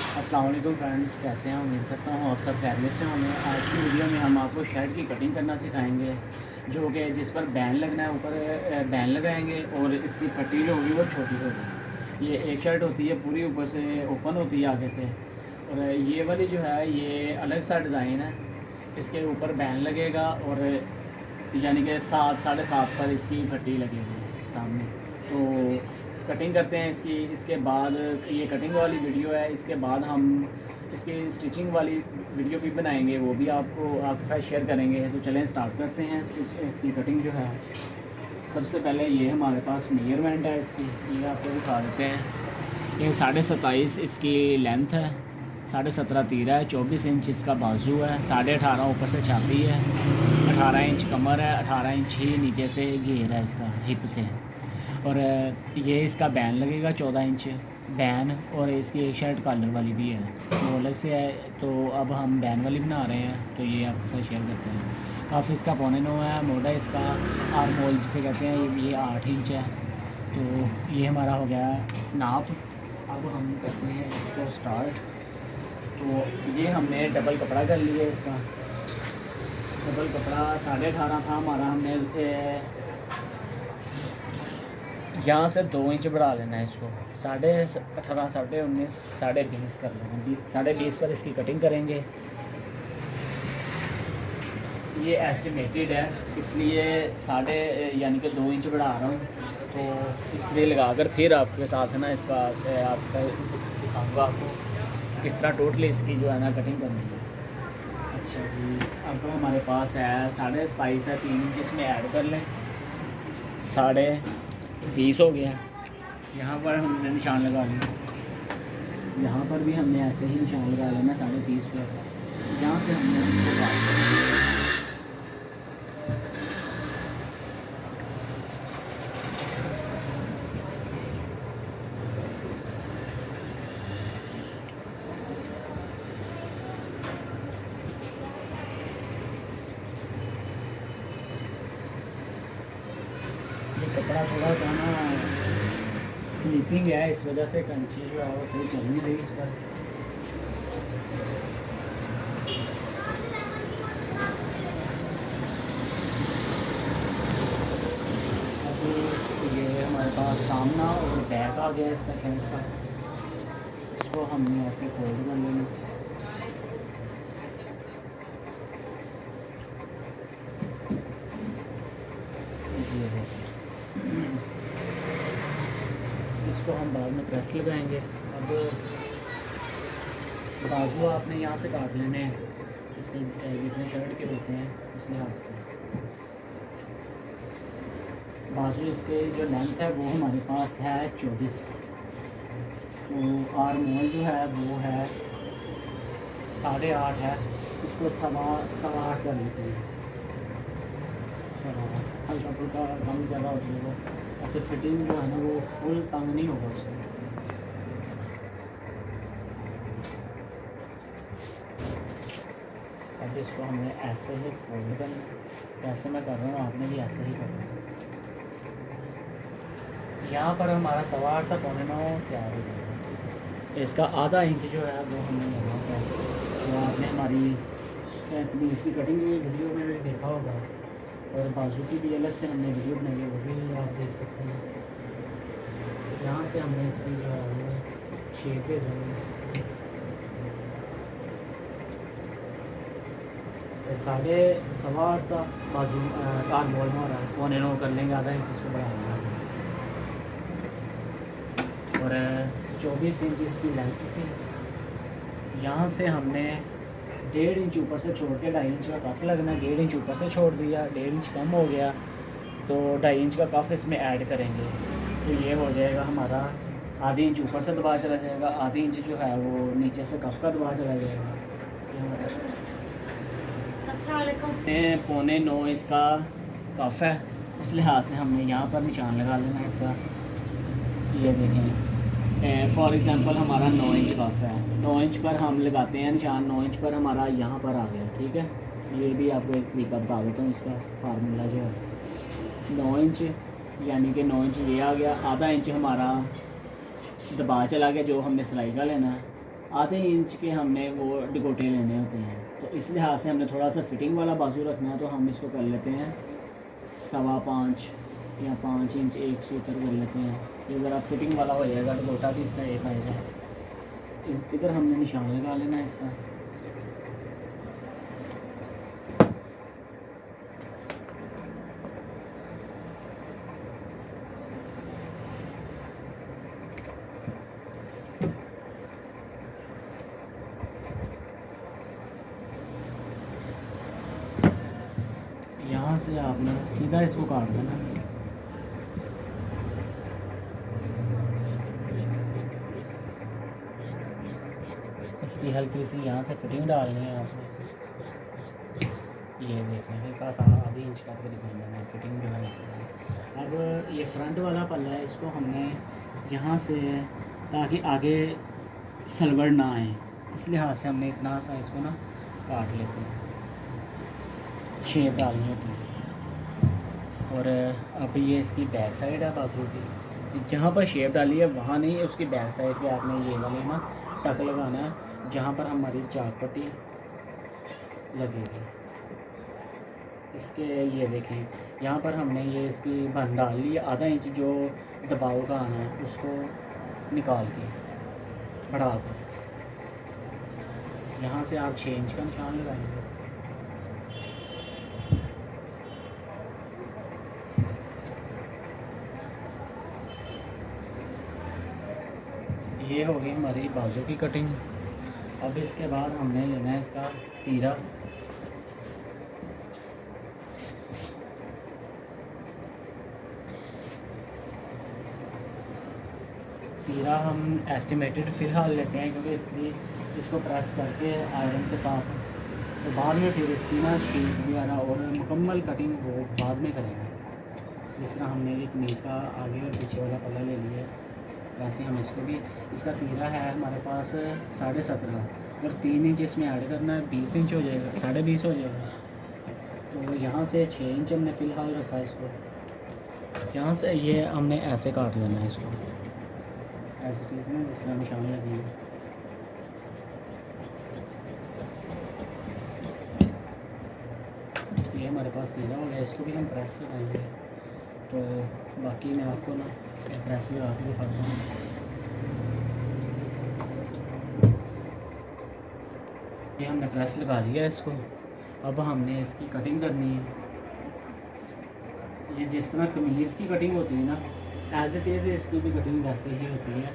अस्सलाम वालेकुम फ्रेंड्स, कैसे हैं? उम्मीद करता हूँ आप सब खैरियत से होंगे। आज की वीडियो में हम आपको शर्ट की कटिंग करना सिखाएंगे, जो कि जिस पर बैन लगना है ऊपर बैन लगाएंगे और इसकी पट्टी जो होगी वो छोटी होगी। ये एक शर्ट होती है पूरी ऊपर से ओपन होती है आगे से, और ये वाली जो है ये अलग सा डिज़ाइन है। इसके ऊपर बैन लगेगा और यानी कि 7 साढ़े 7 पर इसकी पट्टी लगेगी सामने। तो कटिंग करते हैं इसकी। इसके बाद ये कटिंग वाली वीडियो है, इसके बाद हम इसकी स्टिचिंग वाली वीडियो भी बनाएंगे, वो भी आपके साथ शेयर करेंगे। तो चलें स्टार्ट करते हैं इसकी कटिंग जो है। सबसे पहले ये हमारे पास मेजरमेंट है इसकी, ये आपको दिखा देते हैं। ये 27.5 इसकी लेंथ है, 17.5 तीरा है, 24 इंच इसका बाजू है, 18.5 ऊपर से छाती है, 18 इंच कमर है, 18 इंच ही नीचे से घेर है इसका हिप से। और ये इसका बैन लगेगा 14 इंच बैन, और इसकी एक शर्ट कॉलर वाली भी है, वो अलग से है। तो अब हम बैन वाली बना रहे हैं, तो ये आपके साथ शेयर करते हैं। काफ़ी इसका 9.25 है, मोटा इसका आर्म होल जिसे कहते हैं, ये 8 इंच है। तो ये हमारा हो गया नाप। अब हम करते हैं इसको स्टार्ट। तो ये हमने डबल कपड़ा कर लिया इसका। डबल कपड़ा 18.5 था हमारा, हमने यहाँ से 2 इंच बढ़ा लेना है इसको। 18.5 19.5 20.5 कर लेना। 20.5 पर इसकी कटिंग करेंगे। ये एस्टिमेटेड है, इसलिए यानी कि 2 इंच बढ़ा रहा हूँ। तो इसलिए लगाकर फिर आपके साथ ना इसका आपके साथ दिखाऊँगा आपको किस तरह टोटली इसकी जो है ना कटिंग करनी है। अच्छा जी, अब तो हमारे पास है 27.5 है, 3 इंच इसमें ऐड कर लें। 30 हो गया। यहाँ पर हमने निशान लगा लिया, यहाँ पर भी हमने ऐसे ही निशान लगा लेना 30.5 पर। यहाँ से हमने इसको काट देना। ये कपड़ा थोड़ा सा ना स्लीपिंग है, इस वजह से कंची जो है वो सही चल नहीं रही इस पर। अब ये हमारे पास सामना और बैक आ गया इसका शर्ट का। इसको हमने ऐसे फोल्ड कर लेना। ये इसको हम बाद में प्रेस लगाएंगे। अब बाजू आपने यहाँ से काट लेने हैं, इसके जितने शर्ट के होते हैं उस लिहाज से। बाजू इसके जो लेंथ है वो हमारे पास है 24। तो आर्म होल जो है वो है 8.5 है, इसको 8.25 कर लेते हैं। 8.25 हल्का फुल्का कम ज़्यादा होती है वो, ऐसे फिटिंग जो है ना वो फुल तंग नहीं होगा उसमें। अब इसको हमने ऐसे ही फोल्ड करना, जैसे मैं कर रहा हूँ आपने भी ऐसे ही करना है। यहाँ पर हमारा 8.25 था 8.25 तैयार हो जाएगा। इसका आधा इंच जो है वो हमने यहाँ पर, तो आपने हमारी इसकी कटिंग की वीडियो में भी देखा होगा, और बाजू की भी अलग से हमने वीडियो बनाई है, वो भी आप देख सकते हैं। यहाँ से हमने इसकी जो है वो शेप दे देंगे। 8.25 का बाजू आर्म होल में हो रहा है, 9.25 कर लेंगे, आधा इंच इसको बढ़ाएंगे। और 24 इंच इसकी लेंथ थी। यहाँ से हमने 1.5 इंच ऊपर से छोड़ के 2.5 इंच का कफ लगना है। 1.5 इंच ऊपर से छोड़ दिया, 1.5 इंच कम हो गया, तो 2.5 इंच का कफ इसमें ऐड करेंगे। तो ये हो जाएगा हमारा आधी इंच ऊपर से दबाव चला जाएगा, आधी इंच जो है वो नीचे से कफ का दबाव चला जाएगा। 8.25 इसका कफ है, उस लिहाज से हमने यहाँ पर निशान लगा लेना है इसका। ये देखें, फॉर एग्ज़ाम्पल हमारा 9 इंच कफ है, 9 इंच पर हम लगाते हैं निशान। 9 इंच पर हमारा यहाँ पर आ गया, ठीक है। ये भी आपको एक तरीका बता देता हूँ इसका फार्मूला जो है। 9 इंच यानी कि 9 इंच ये आ गया, आधा इंच हमारा दबा चला गया जो हमने सिलाई का लेना है, आधे इंच के हमने वो डिकोटे लेने होते हैं। तो इस लिहाज से हमने थोड़ा सा फिटिंग वाला बाजू रखना है, तो हम इसको कर लेते हैं 5.25 या 5 इंच एक सूत्र कर लेते हैं। ये ज़रा फिटिंग वाला हो जाएगा, डिकोटा भी इसका एक आएगा। इधर हमने निशान लगा लेना है इसका। यहाँ से आपने सीधा इसको काट देना। इसकी हल्की सी यहाँ से फिटिंग डालनी है आपने। ये देखें हल्का सा आधी इंच का तकरीबन देना फिटिंग जो है इसमें। अब ये फ्रंट वाला पल्ला है, इसको हमने यहाँ से ताकि आगे सलवट ना आए, इस लिहाज से हमने इतना सा इसको ना काट लेते हैं, शेप डालनी होती है। और अब ये इसकी बैक साइड है बाजू की, जहाँ पर शेप डाली है वहाँ नहीं, उसकी बैक साइड पे आपने ये वाले ना टक लगाना है, जहाँ पर हमारी चाक पट्टी लगेगी। इसके ये देखें यहाँ पर हमने ये इसकी बंद डाल ली, आधा इंच जो दबाव का आना है उसको निकाल के बढ़ा कर यहाँ से आप 6 इंच का निशान लगाएंगे। ये हो गई हमारी बाजू की कटिंग। अब इसके बाद हमने लेना है इसका तीरा। तीरा हम एस्टिमेटेड फ़िलहाल लेते हैं, क्योंकि इसलिए इसको प्रेस करके आयरन के साथ, तो बाद में फिर इसकी ना शेप वगैरह और मुकम्मल कटिंग वो बाद में करेंगे। जिस तरह हमने एक कमीज़ का आगे और पीछे वाला पल्ला ले लिया है, वैसे हम इसको भी, इसका तीरा है हमारे पास 17.5 और 3 इंच इसमें ऐड करना है, 20 इंच हो जाएगा, 20.5 हो जाएगा। तो यहाँ से 6 इंच हमने फ़िलहाल रखा है इसको। यहाँ से ये हमने ऐसे काट लेना है इसको, ऐसे चीज़ ना जिस तरह निशान लगी है। ये हमारे पास तीरा हो गया, इसको भी हम प्रेस लगाएंगे। तो बाकी मैं आपको ना प्रेस लगा के दिखाता हूँ। ये हमने प्रेस लगा लिया है इसको। अब हमने इसकी कटिंग करनी है। ये जिस तरह कमीज़ की कटिंग होती है ना, एज इट इज़ इसकी भी कटिंग वैसे ही होती है,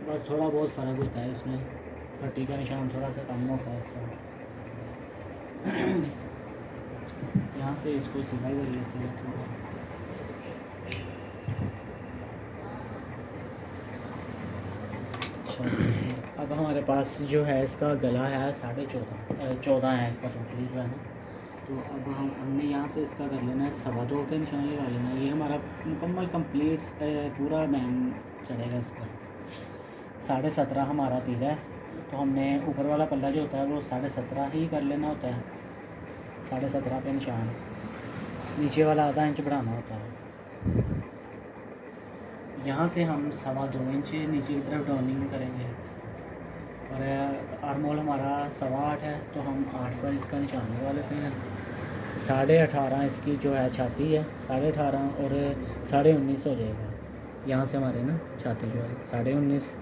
बस थोड़ा बहुत फ़र्क होता है इसमें। पट्टी का निशान थोड़ा सा कम होता है इसका। यहाँ से इसको सीधा कर लेते हैं थोड़ा। अच्छा, अब हमारे पास जो है इसका गला है 14.5 है इसका टोटली जो है ना। तो अब हमने यहाँ से इसका कर लेना है 2.25 पे निशान लगा लेना है। ये हमारा मुकम्मल कंप्लीट पूरा मैन चढ़ेगा इसका। 17.5 हमारा तीरा है, तो हमने ऊपर वाला पल्ला जो होता है वो 17.5 ही कर लेना होता है। 17.5 पे निशान, नीचे वाला आधा इंच बढ़ाना होता है। यहाँ से हम 2.25 इंच नीचे की तरफ डाउनिंग करेंगे। और आर्मोल हमारा 8.25 है, तो हम 8 पर इसका निशान लगा लेते हैं। 18.5 इसकी जो है छाती है, 18.5 और 19.5 हो जाएगा। यहाँ से हमारे ना छाती जो है 19.5,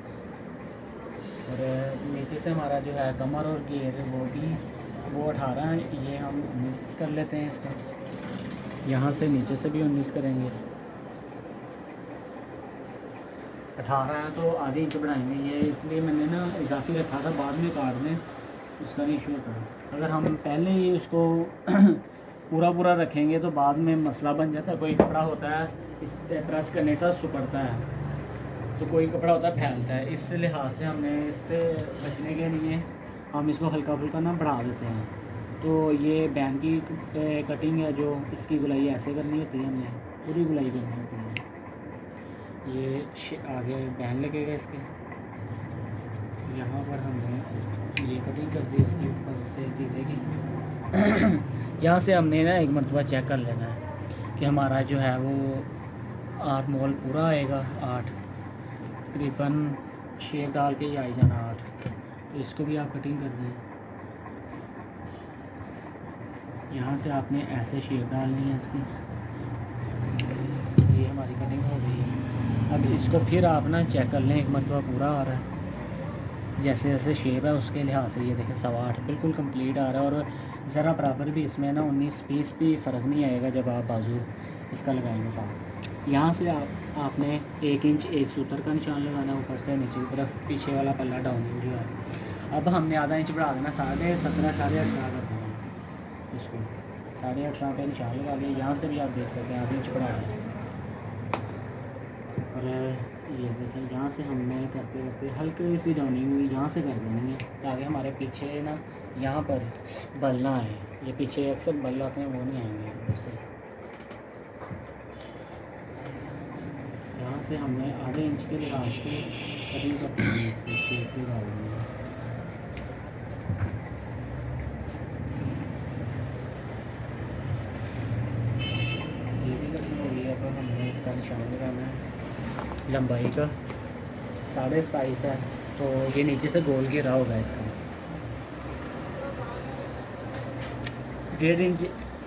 और नीचे से हमारा जो है कमर और घेर वो 18 है, ये हम 19 कर लेते हैं इसका। यहाँ से नीचे से भी 19 करेंगे। 18 है तो आधी इंच बढ़ाएंगे। ये इसलिए मैंने ना इजाफी रखा था, बाद में काट दें उसका नहीं इशू होता। अगर हम पहले ही उसको पूरा रखेंगे तो बाद में मसला बन जाता है। कोई कपड़ा होता है इस प्रेस करने के साथ सुकड़ता है, तो कोई कपड़ा होता है फैलता है। इस लिहाज से हमने इससे बचने के लिए हम इसको हल्का फुल्का ना बढ़ा देते हैं। तो ये बैन की कटिंग है, जो इसकी गुलाई ऐसे करनी होती है, हमने पूरी गुलाई करनी होती है। ये आगे बैन लगेगा इसके, यहाँ पर हमने ये कटिंग कर दी इसकी ऊपर से तीरे की। यहाँ से हमने ना एक मरतबा चेक कर लेना है कि हमारा जो है वो आर्म होल पूरा आएगा 8, तकरीबन शेप डाल के ही आई जाना 8, तो इसको भी आप कटिंग कर दें। यहाँ से आपने ऐसे शेप डालनी है इसकी। ये हमारी कटिंग हो गई है। अब इसको फिर आप ना चेक कर लें एक मरतबा पूरा आ रहा है, जैसे जैसे शेप है उसके लिहाज से। ये देखें 8.25 बिल्कुल कंप्लीट आ रहा है, और ज़रा बराबर भी इसमें ना 19-20 भी फ़र्क नहीं आएगा जब आप बाजू इसका लगाएंगे साथ। यहाँ से आपने 1 इंच 1 सूत्र का निशान लगाना है ऊपर से नीचे की तरफ, पीछे वाला पल्ला डाउन जो है। अब हमने आधा इंच बढ़ा देना, 17.5 18.5 कर देना इसको, 18.5 पे निशान लगा लिया। यहाँ से भी आप देख सकते हैं आधा इंच बढ़ा है। और ये देखें यहाँ से हमने करते करते हल्की सी डाउनिंग हुई यहाँ से कर देनी है, ताकि हमारे पीछे ना यहाँ पर बल ना आए। ये पीछे अक्सर बल आते हैं, वो नहीं आएंगे इधर से। यहाँ से हमने आधे इंच के लिहाज से कटिंग करते हैं, इसकी शेप भी डाल देंगे। ये भी कटिंग हो गई है। अब हमने इसका निशान लगाना है लंबाई का, 27.5 है, तो ये नीचे से गोल घेरा होगा इसका। 1.5 इंच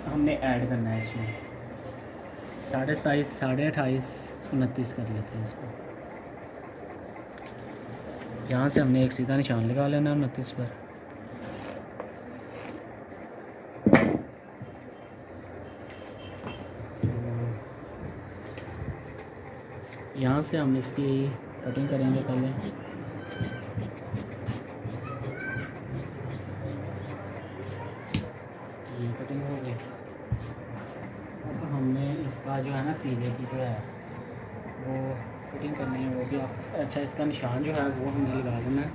हमने ऐड करना है इसमें, 27.5 28.5 29 कर लेते हैं इसको। यहाँ से हमने एक सीधा निशान लगा लेना 29 पर। यहाँ से हम इसकी कटिंग करेंगे पहले। ये कटिंग हो गई। अब हमने इसका जो है ना तीले की जो है वो कटिंग करनी है, वो भी आप अच्छा इसका निशान जो है वो हमने लगा लेना है।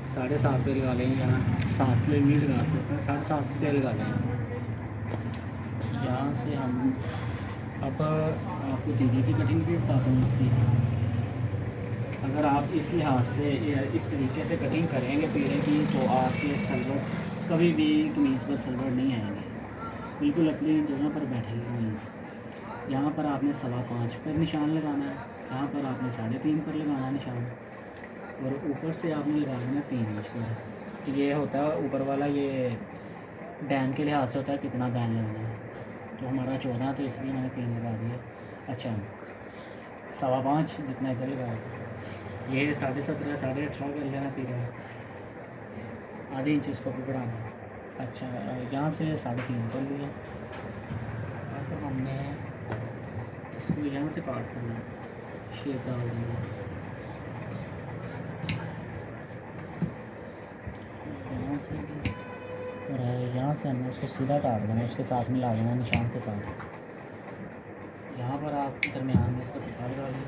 7.5 पे लगा लेंगे, यहाँ 7 पे भी लगा सकते हैं, 7.5 पे लगा लेंगे। यहाँ से हम अब आपको तीले की कटिंग भी बताता हूँ इसकी। अगर आप इस लिहाज से इस तरीके से कटिंग करेंगे तीले की, तो आपके सलवर कभी भी कमीज़ पर सलवर नहीं आएंगे, बिल्कुल अपनी जगह पर बैठेगी कमीज़। यहाँ पर आपने 5.25 पर निशान लगाना है, यहाँ पर आपने 3.5 पर लगाना है निशान, और ऊपर से आपने लगा देना 3 इंच पर। ये होता है ऊपर वाला, ये बैन के लिहाज से होता है कितना बैन लगना है। तो हमारा 14, तो इसलिए मैंने 3 लगा दिया। अच्छा 5.25 जितना इधर लगाया था, ये 17.5 18.5 कर लेना तीरा, आधे इंच इसको भी बढ़ाना। अच्छा यहाँ से 3.5 कर लिया। अब हमने इसको यहाँ से काट करना, शेप डाल देंगे यहाँ से, और यहाँ से हमने इसको सीधा काट देना, उसके साथ मिला देना निशान के साथ। यहाँ पर आप दरमियान में इसका टुकड़ा लगा दें।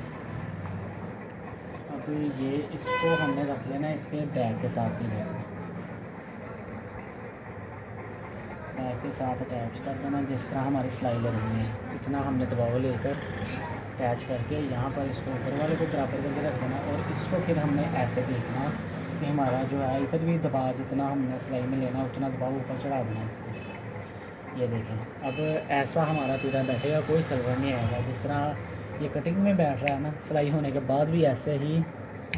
अब ये इसको हमने रख लेना इसके बैक के साथ ही है, बैक के साथ अटैच कर देना। जिस तरह हमारी सिलाई लगनी है इतना हमने दबाव लेकर अटैच करके यहाँ पर इसको ऊपर वाले को बराबर करके रख देना, और इसको फिर हमने ऐसे देखना कि हमारा जो है इधर भी दबाव जितना हमने सिलाई में लेना उतना दबाव ऊपर चढ़ा देना इसको। ये देखें अब ऐसा हमारा तीरा बैठेगा, कोई सलवर नहीं आएगा। जिस तरह ये कटिंग में बैठ रहा है ना, सिलाई होने के बाद भी ऐसे ही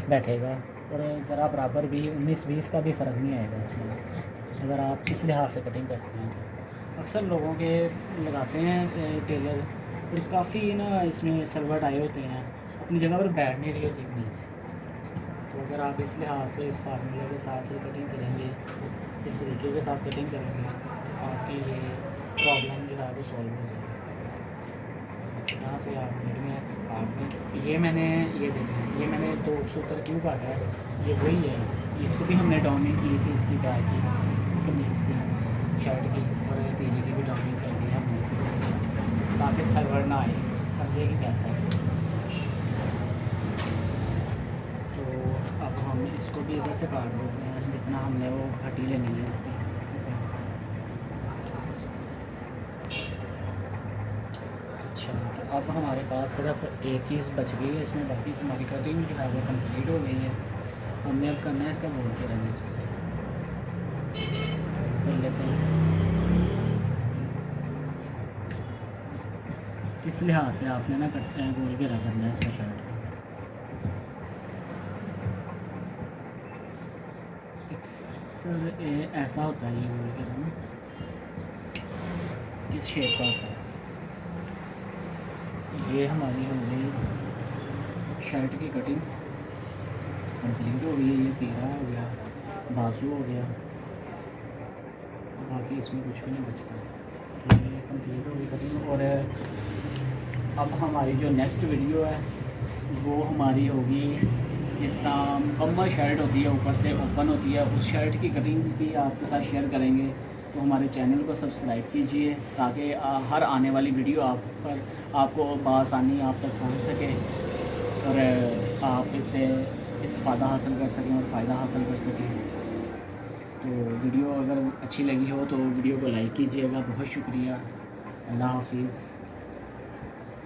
बैठेगा, और ज़रा बराबर भी 19-20 का भी फ़र्क नहीं आएगा इसमें, अगर आप इस लिहाज से कटिंग करते हैं। अक्सर लोगों के लगाते हैं टेलर, और काफ़ी ना इसमें सलवर आए होते हैं, अपनी जगह पर बैठ नहीं रही होती कमीज़। तो अगर आप इस लिहाज से इस फार्मूले के साथ ही कटिंग करेंगे, इस तरीके के साथ कटिंग करेंगे, आपकी ये प्रॉब्लम जो है वो सॉल्व हो जाएगी। यहाँ से आप मिड में काट दें। ये देखें, ये मैंने 2 सूत्र क्यों काटा है, ये वही है। इसको भी हमने डाउनिंग की थी, इसकी बैक की कमीज़ की शर्ट की, और तीले की भी डाउनिंग कर दी हमने इधर से, ताकि सलवर ना आए कंधे की बैक साइड। तो अब हम इसको भी इधर से काट देते हैं, जितना हमने वो हटी लेनी है इसकी। अच्छा अब हमारे पास सिर्फ एक चीज़ बच गई है इसमें, बाकी हमारी कटिंग जो है वो कंप्लीट हो गई है। हमने अब करना है इसका गोल घेरा नीचे से कर लेते हैं। इस लिहाज से आपने ना गोल घेरा करना है इसका शर्ट। सर ऐसा होता है ये बोल के ना, किस शेप का होता है। ये हमारी हो गई शर्ट की कटिंग कंप्लीट हो गई है। ये तीरा हो गया, बाजू हो गया, बाकी इसमें कुछ भी नहीं बचता। ये कंप्लीट हो गई कटिंग। और अब हमारी जो नेक्स्ट वीडियो है वो हमारी होगी, जिस तरह मुकम्मल शर्ट होती है ऊपर से ओपन होती है, उस शर्ट की कटिंग भी आपके साथ शेयर करेंगे। तो हमारे चैनल को सब्सक्राइब कीजिए ताकि हर आने वाली वीडियो आपको बआसानी आप तक पहुंच सके और आप इससे इस्तेफ़ादा हासिल कर सकें और फ़ायदा हासिल कर सकें। तो वीडियो अगर अच्छी लगी हो तो वीडियो को लाइक कीजिएगा। बहुत शुक्रिया। अल्लाह हाफिज़।